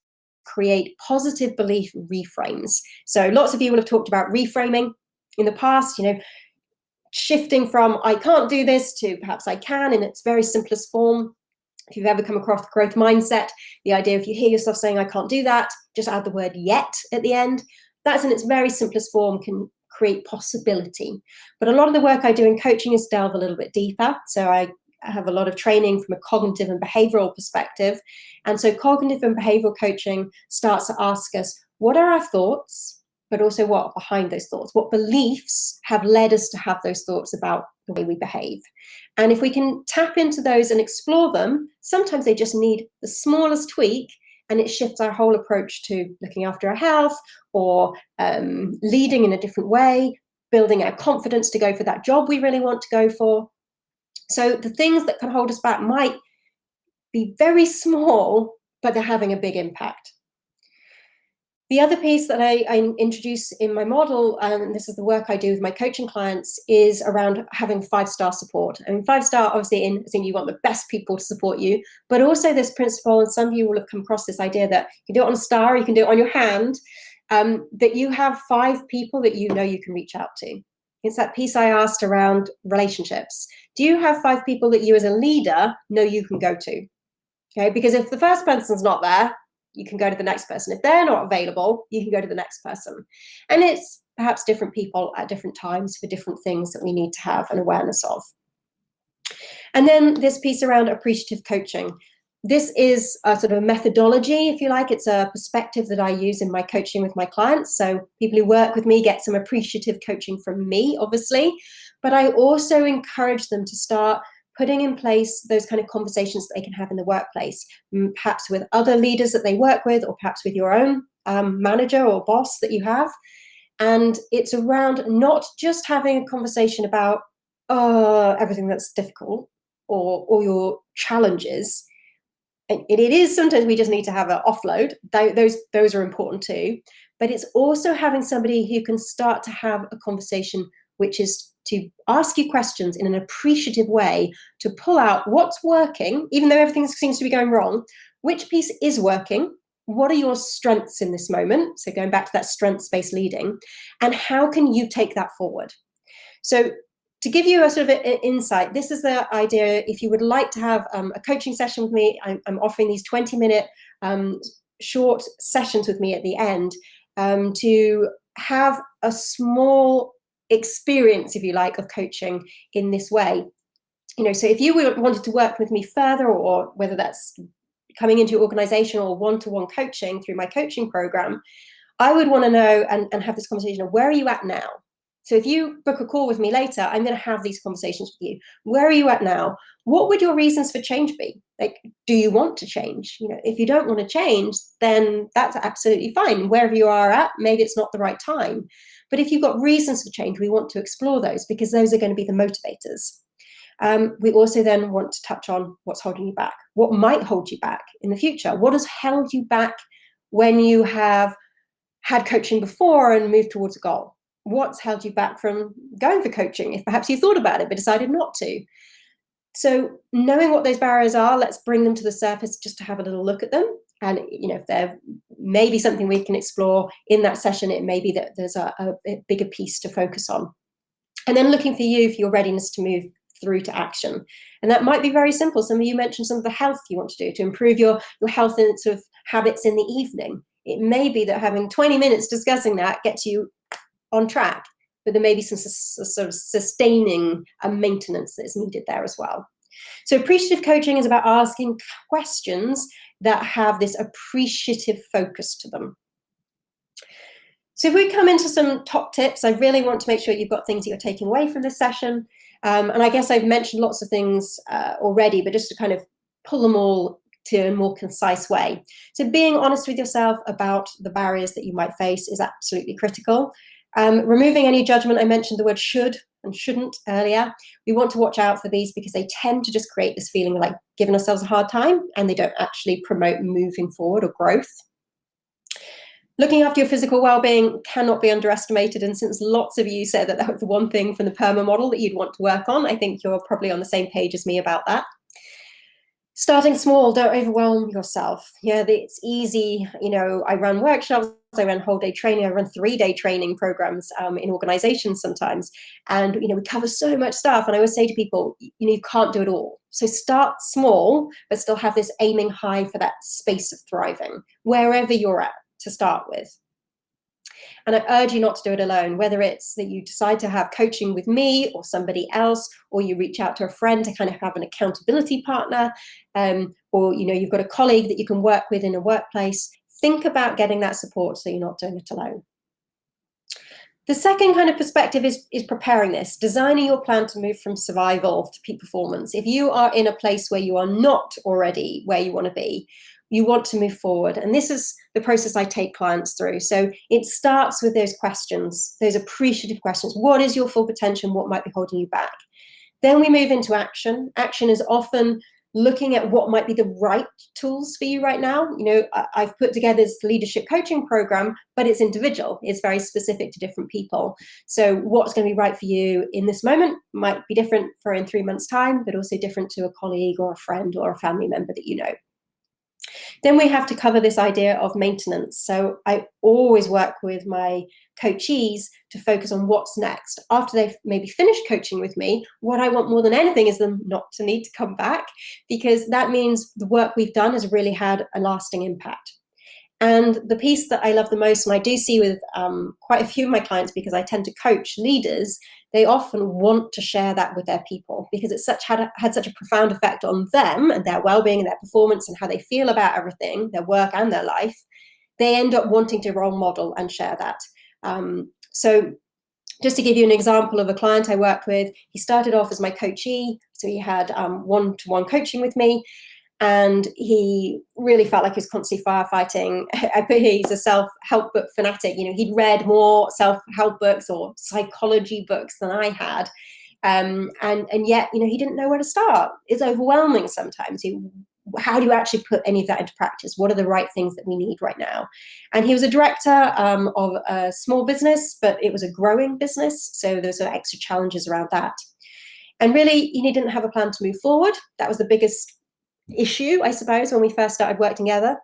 create positive belief reframes. So lots of you will have talked about reframing in the past, shifting from I can't do this to perhaps I can in its very simplest form. If you've ever come across growth mindset, the idea if you hear yourself saying I can't do that, just add the word yet at the end. That's in its very simplest form can create possibility. But a lot of the work I do in coaching is delve a little bit deeper. So I have a lot of training from a cognitive and behavioral perspective. And so cognitive and behavioral coaching starts to ask us, what are our thoughts, but also what are behind those thoughts? What beliefs have led us to have those thoughts about the way we behave? And if we can tap into those and explore them, sometimes they just need the smallest tweak, and it shifts our whole approach to looking after our health, or leading in a different way, building our confidence to go for that job we really want to go for. So the things that can hold us back might be very small, but they're having a big impact. The other piece that I introduce in my model, and this is the work I do with my coaching clients, is around having 5-star support. I mean, 5-star, obviously, in you want the best people to support you, but also this principle, and some of you will have come across this idea that you can do it on a star, you can do it on your hand, that you have 5 people that you can reach out to. It's that piece I asked around relationships. Do you have 5 people that you as a leader know you can go to? Okay, because if the first person's not there, you can go to the next person. If they're not available, you can go to the next person. And it's perhaps different people at different times for different things that we need to have an awareness of. And then this piece around appreciative coaching. This is a sort of methodology, if you like. It's a perspective that I use in my coaching with my clients. So people who work with me get some appreciative coaching from me, obviously. But I also encourage them to start putting in place those kind of conversations that they can have in the workplace, perhaps with other leaders that they work with, or perhaps with your own manager or boss that you have. And it's around not just having a conversation about everything that's difficult or all your challenges. It is sometimes we just need to have an offload. Those are important too. But it's also having somebody who can start to have a conversation which is to ask you questions in an appreciative way, to pull out what's working, even though everything seems to be going wrong, which piece is working, what are your strengths in this moment? So going back to that strengths-based leading, and how can you take that forward? So to give you a sort of an insight, this is the idea. If you would like to have a coaching session with me, I'm offering these 20-minute short sessions with me at the end to have a small experience, if you like, of coaching in this way. So if you wanted to work with me further, or whether that's coming into your organization or one-to-one coaching through my coaching program, I would want to know and have this conversation of where are you at now? So if you book a call with me later, I'm going to have these conversations with you. Where are you at now? What would your reasons for change be? Like, do you want to change? If you don't want to change, then that's absolutely fine. Wherever you are at, maybe it's not the right time. But if you've got reasons for change, we want to explore those, because those are going to be the motivators. We also then want to touch on what's holding you back. What might hold you back in the future? What has held you back when you have had coaching before and moved towards a goal? What's held you back from going for coaching if perhaps you thought about it but decided not to? So knowing what those barriers are, let's bring them to the surface just to have a little look at them. And if there may be something we can explore in that session, it may be that there's a bigger piece to focus on. And then looking for you for your readiness to move through to action. And that might be very simple. Some of you mentioned some of the health you want to do to improve your health and sort of habits in the evening. It may be that having 20 minutes discussing that gets you on track, but there may be some sort of sustaining and maintenance that is needed there as well. So appreciative coaching is about asking questions that have this appreciative focus to them. So if we come into some top tips, I really want to make sure you've got things that you're taking away from this session. And I guess I've mentioned lots of things already, but just to kind of pull them all to a more concise way. So being honest with yourself about the barriers that you might face is absolutely critical. Removing any judgment. I mentioned the word should and shouldn't earlier. We want to watch out for these because they tend to just create this feeling of like giving ourselves a hard time, and they don't actually promote moving forward or growth. Looking after your physical well-being cannot be underestimated, and since lots of you said that that was the one thing from the PERMA model that you'd want to work on, I think you're probably on the same page as me about that. Starting small, don't overwhelm yourself. Yeah, it's easy. You know, I run workshops, I run whole day training, I run 3-day training programs in organizations sometimes. And, you know, we cover so much stuff. And I always say to people, you know, you can't do it all. So start small, but still have this aiming high for that space of thriving, wherever you're at to start with. And I urge you not to do it alone, whether it's that you decide to have coaching with me or somebody else, or you reach out to a friend to kind of have an accountability partner, or, you know, you've got a colleague that you can work with in a workplace. Think about getting that support so you're not doing it alone. The second kind of perspective is preparing this, designing your plan to move from survival to peak performance. If you are in a place where you are not already where you want to be, you want to move forward. And this is the process I take clients through. So it starts with those questions, those appreciative questions. What is your full potential? What might be holding you back? Then we move into action. Action is often looking at what might be the right tools for you right now. You know, I've put together this leadership coaching program, but it's individual. It's very specific to different people. So what's going to be right for you in this moment might be different for in 3 months' time, but also different to a colleague or a friend or a family member that you know. Then we have to cover this idea of maintenance. So I always work with my coachees to focus on what's next. After they've maybe finished coaching with me, what I want more than anything is them not to need to come back, because that means the work we've done has really had a lasting impact. And the piece that I love the most, and I do see with quite a few of my clients, because I tend to coach leaders, they often want to share that with their people because it's had such a profound effect on them and their well-being and their performance and how they feel about everything, their work and their life. They end up wanting to role model and share that. So just to give you an example of a client I worked with, he started off as my coachee. So he had one-to-one coaching with me. And he really felt like he was constantly firefighting. I put here, he's a self-help book fanatic. You know, he'd read more self-help books or psychology books than I had. And yet, you know, he didn't know where to start. It's overwhelming sometimes. How do you actually put any of that into practice? What are the right things that we need right now? And he was a director of a small business, but it was a growing business. So there were sort of extra challenges around that. And really, he didn't have a plan to move forward. That was the biggest issue, I suppose, when we first started working together.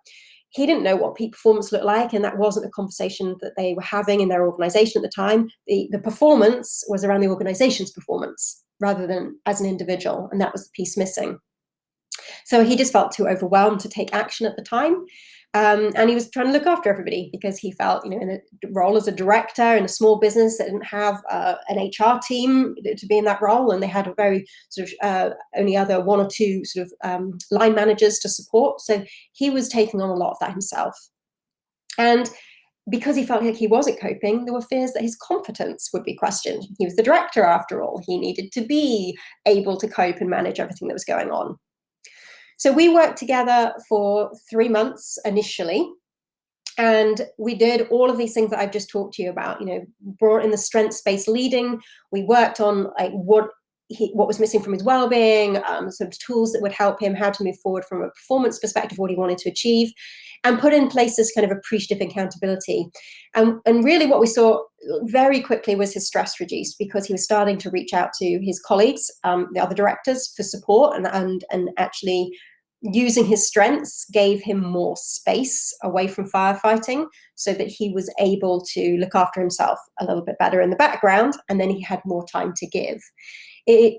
He didn't know what peak performance looked like, and that wasn't a conversation that they were having in their organization at the time. The performance was around the organization's performance rather than as an individual, and that was the piece missing. So he just felt too overwhelmed to take action at the time. And he was trying to look after everybody because he felt, you know, in a role as a director in a small business that didn't have an HR team to be in that role, and they had a very sort of only other 1 or 2 sort of line managers to support. So he was taking on a lot of that himself. And because he felt like he wasn't coping, there were fears that his competence would be questioned. He was the director after all. He needed to be able to cope and manage everything that was going on. So we worked together for 3 months initially, and we did all of these things that I've just talked to you about, you know, brought in the strengths-based leading. We worked on like what was missing from his well-being, some tools that would help him how to move forward from a performance perspective, what he wanted to achieve, and put in place this kind of appreciative accountability. And really what we saw very quickly was his stress reduced because he was starting to reach out to his colleagues, the other directors, for support, and actually using his strengths gave him more space away from firefighting so that he was able to look after himself a little bit better in the background, and then he had more time to give. It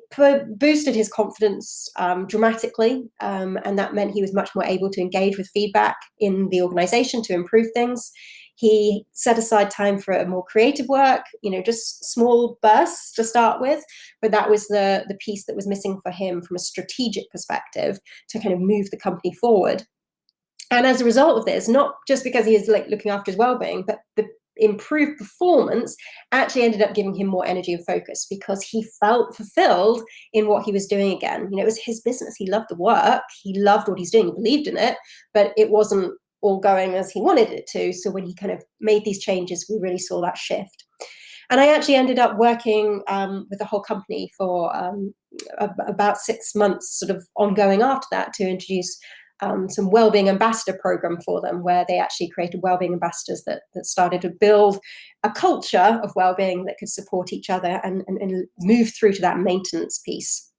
boosted his confidence dramatically, and that meant he was much more able to engage with feedback in the organization to improve things. He set aside time for more creative work, you know, just small bursts to start with, but that was the piece that was missing for him from a strategic perspective to kind of move the company forward. And as a result of this, not just because he is like looking after his well-being, but the improved performance actually ended up giving him more energy and focus, because he felt fulfilled in what he was doing again. It was his business. He loved the work. He loved what he's doing. He believed in it, but it wasn't all going as he wanted it to. So when he kind of made these changes, we really saw that shift. And I actually ended up working with the whole company for about 6 months, sort of ongoing after that, to introduce some Wellbeing ambassador program for them, where they actually created Wellbeing ambassadors that started to build a culture of wellbeing that could support each other and move through to that maintenance piece.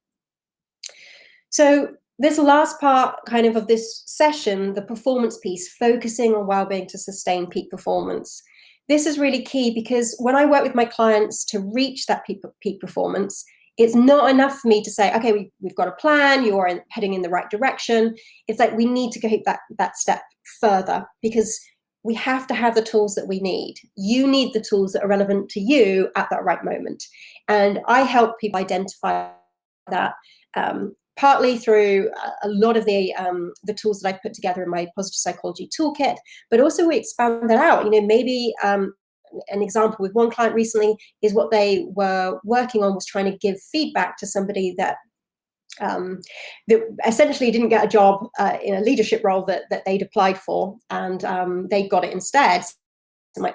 So this last part kind of this session, the performance piece, focusing on wellbeing to sustain peak performance. This is really key, because when I work with my clients to reach that peak performance, it's not enough for me to say, okay, we've got a plan, you're heading in the right direction. It's like we need to go that step further, because we have to have the tools that we need. You need the tools that are relevant to you at that right moment. And I help people identify that partly through a lot of the tools that I've put together in my positive psychology toolkit, but also we expand that out. Maybe an example with one client recently is what they were working on was trying to give feedback to somebody that essentially didn't get a job in a leadership role that they'd applied for, and they got it instead.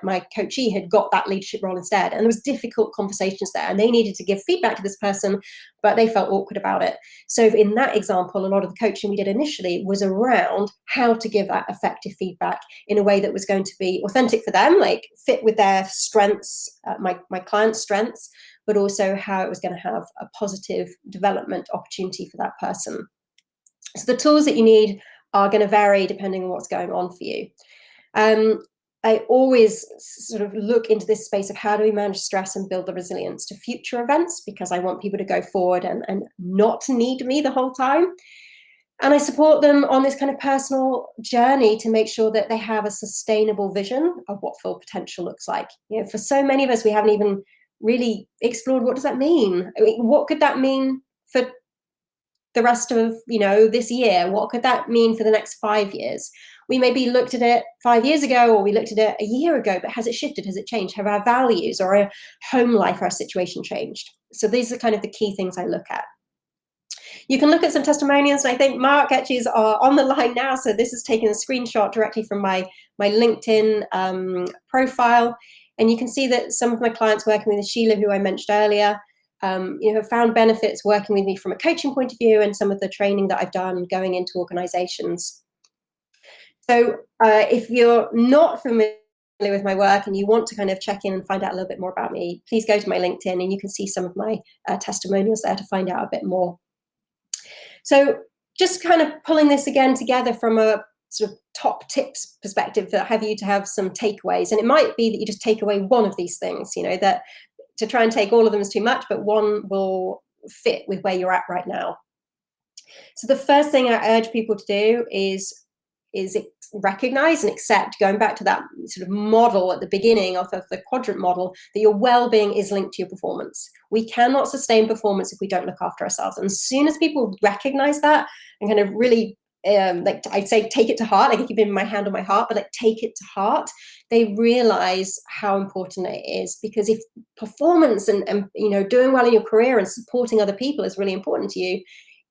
My coachee had got that leadership role instead, and there was difficult conversations there, and they needed to give feedback to this person, but they felt awkward about it. So in that example, a lot of the coaching we did initially was around how to give that effective feedback in a way that was going to be authentic for them, like fit with their strengths, my client's strengths, but also how it was going to have a positive development opportunity for that person. So the tools that you need are going to vary depending on what's going on for you. I always sort of look into this space of how do we manage stress and build the resilience to future events, because I want people to go forward and not need me the whole time. And I support them on this kind of personal journey to make sure that they have a sustainable vision of what full potential looks like. For so many of us, we haven't even really explored, what does that mean? I mean, what could that mean for the rest of this year? What could that mean for the next 5 years? We maybe looked at it 5 years ago, or we looked at it a year ago, but has it shifted? Has it changed? Have our values or our home life, our situation changed? So these are kind of the key things I look at. You can look at some testimonials, and I think Mark actually is on the line now. So this is taken a screenshot directly from my LinkedIn profile. And you can see that some of my clients working with Sheila, who I mentioned earlier, have found benefits working with me from a coaching point of view, and some of the training that I've done going into organizations. So if you're not familiar with my work and you want to kind of check in and find out a little bit more about me, please go to my LinkedIn, and you can see some of my testimonials there to find out a bit more. So just kind of pulling this again together from a sort of top tips perspective that have you to have some takeaways. And it might be that you just take away one of these things, that to try and take all of them is too much, but one will fit with where you're at right now. So the first thing I urge people to do is recognize and accept, going back to that sort of model at the beginning of the quadrant model, that your well-being is linked to your performance. We cannot sustain performance if we don't look after ourselves. And as soon as people recognize that and kind of really I'd say take it to heart, like I keep my hand on my heart, but take it to heart, they realize how important it is. Because if performance and doing well in your career and supporting other people is really important to you,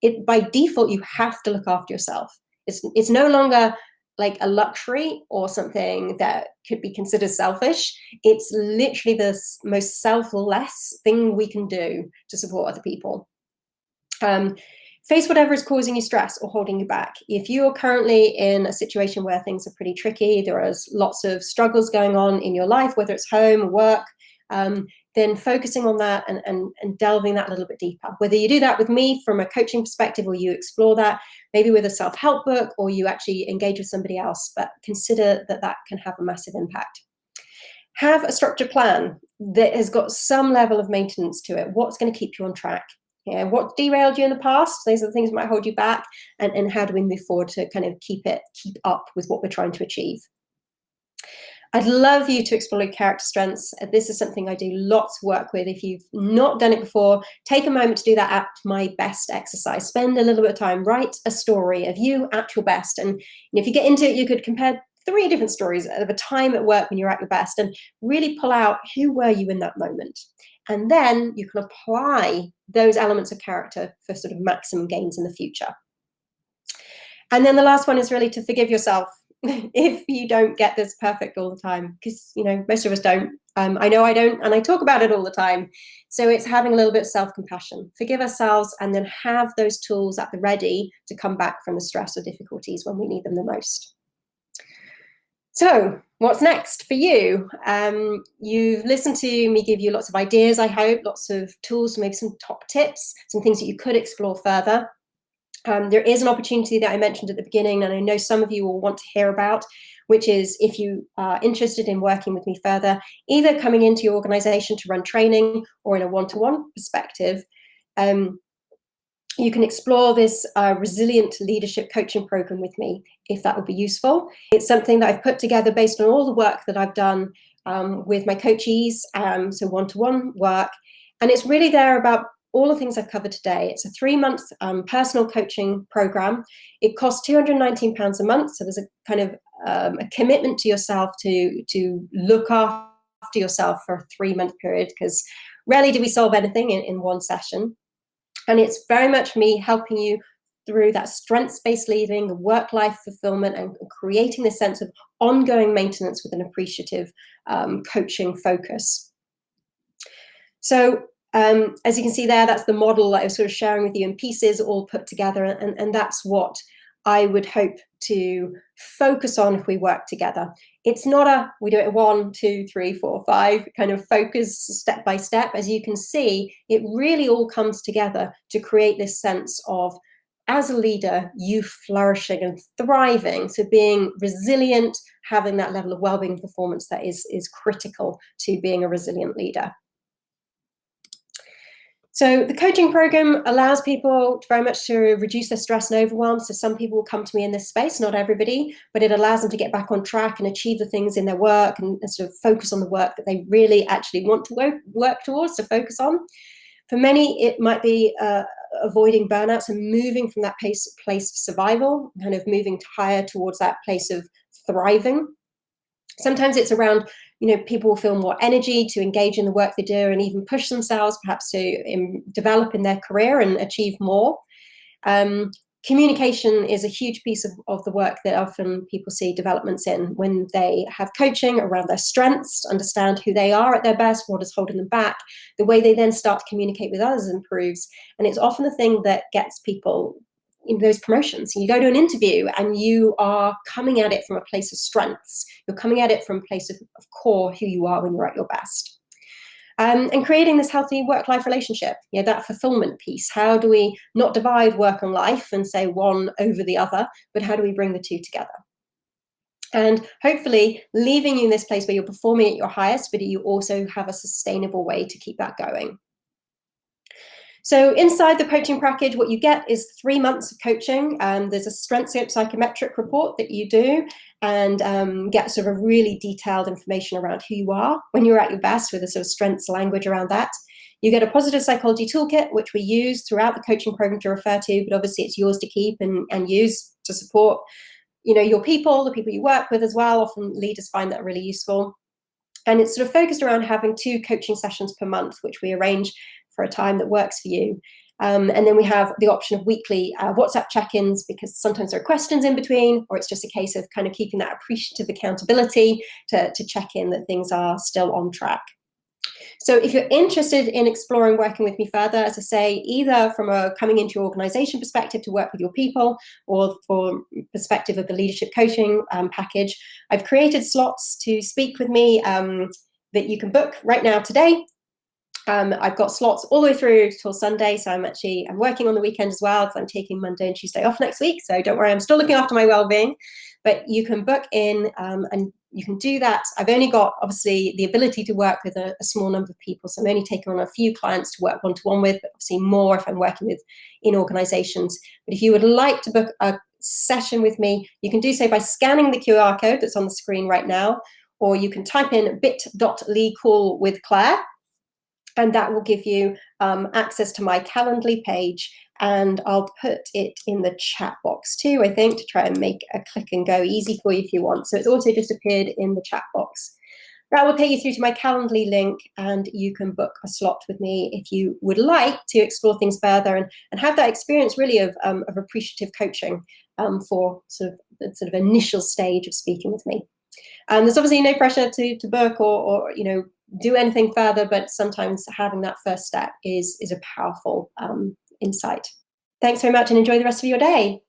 it by default you have to look after yourself. It's no longer like a luxury or something that could be considered selfish. It's literally the most selfless thing we can do to support other people. Face whatever is causing you stress or holding you back. If you are currently in a situation where things are pretty tricky, there is lots of struggles going on in your life, whether it's home, work, then focusing on that and delving that a little bit deeper. Whether you do that with me from a coaching perspective, or you explore that maybe with a self-help book, or you actually engage with somebody else, but consider that can have a massive impact. Have a structured plan that has got some level of maintenance to it. What's going to keep you on track? What derailed you in the past? Those are the things that might hold you back, and how do we move forward to kind of keep up with what we're trying to achieve? I'd love you to explore your character strengths. This is something I do lots of work with. If you've not done it before, take a moment to do that at my best exercise. Spend a little bit of time, write a story of you at your best. And if you get into it, you could compare 3 different stories of a time at work when you're at your best, and really pull out who were you in that moment. And then you can apply those elements of character for sort of maximum gains in the future. And then the last one is really to forgive yourself if you don't get this perfect all the time, because most of us don't. I know I don't, and I talk about it all the time. So it's having a little bit of self-compassion, forgive ourselves, and then have those tools at the ready to come back from the stress or difficulties when we need them the most. So what's next for you? You've listened to me give you lots of ideas, I hope, lots of tools, maybe some top tips, some things that you could explore further. There is an opportunity that I mentioned at the beginning, and I know some of you will want to hear about, which is if you are interested in working with me further, either coming into your organization to run training or in a one-to-one perspective, you can explore this resilient leadership coaching program with me, if that would be useful. It's something that I've put together based on all the work that I've done with my coachees, so one-to-one work, and it's really there about all the things I've covered today. It's a 3-month personal coaching program. It costs £219 a month, so there's a kind of a commitment to yourself to look after yourself for a 3-month period, because rarely do we solve anything in one session. And it's very much me helping you through that strengths-based leading, the work-life fulfillment, and creating this sense of ongoing maintenance with an appreciative coaching focus. So as you can see there, that's the model that I was sort of sharing with you in pieces, all put together, and that's what I would hope to focus on if we work together. It's not we do it 1, 2, 3, 4, 5 kind of focus step by step. As you can see, it really all comes together to create this sense of, as a leader, you flourishing and thriving. So being resilient, having that level of well-being and performance that is critical to being a resilient leader. So the coaching program allows people very much to reduce their stress and overwhelm. So some people will come to me in this space, not everybody, but it allows them to get back on track and achieve the things in their work and sort of focus on the work that they really actually want to work towards, to focus on. For many, it might be avoiding burnouts and moving from that place of survival, kind of moving higher towards that place of thriving. Sometimes it's around, people will feel more energy to engage in the work they do and even push themselves perhaps to develop in their career and achieve more. Communication is a huge piece of the work that often people see developments in when they have coaching around their strengths, understand who they are at their best, what is holding them back. The way they then start to communicate with others improves. And it's often the thing that gets people in those promotions. You go to an interview and you are coming at it from a place of strengths. You're coming at it from a place of core who you are when you're at your best. And creating this healthy work-life relationship, that fulfillment piece. How do we not divide work and life and say one over the other, but how do we bring the two together? And hopefully leaving you in this place where you're performing at your highest, but you also have a sustainable way to keep that going. So inside the coaching package, what you get is 3 months of coaching. There's a strengths psychometric report that you do, and get sort of really detailed information around who you are when you're at your best, with a sort of strengths language around that. You get a positive psychology toolkit, which we use throughout the coaching program to refer to, but obviously it's yours to keep and use to support, your people, the people you work with as well. Often leaders find that really useful. And it's sort of focused around having 2 coaching sessions per month, which we arrange for a time that works for you. And then we have the option of weekly WhatsApp check-ins, because sometimes there are questions in between, or it's just a case of kind of keeping that appreciative accountability to check in that things are still on track. So if you're interested in exploring working with me further, as I say, either from a coming into your organization perspective to work with your people, or for perspective of the leadership coaching package, I've created slots to speak with me that you can book right now today. I've got slots all the way through till Sunday, so I'm working on the weekend as well, because I'm taking Monday and Tuesday off next week. So don't worry, I'm still looking after my well-being, but you can book in and you can do that. I've only got, obviously, the ability to work with a small number of people, so I'm only taking on a few clients to work one-to-one with, but obviously more if I'm working with in organizations. But if you would like to book a session with me, you can do so by scanning the QR code that's on the screen right now, or you can type in bit.ly call with Claire. And that will give you access to my Calendly page, and I'll put it in the chat box too, I think, to try and make a click and go easy for you if you want. So it's also just appeared in the chat box. That will take you through to my Calendly link, and you can book a slot with me if you would like to explore things further and have that experience really of appreciative coaching for sort of the sort of initial stage of speaking with me. There's obviously no pressure to book or do anything further, but sometimes having that first step is a powerful insight. Thanks very much, and enjoy the rest of your day.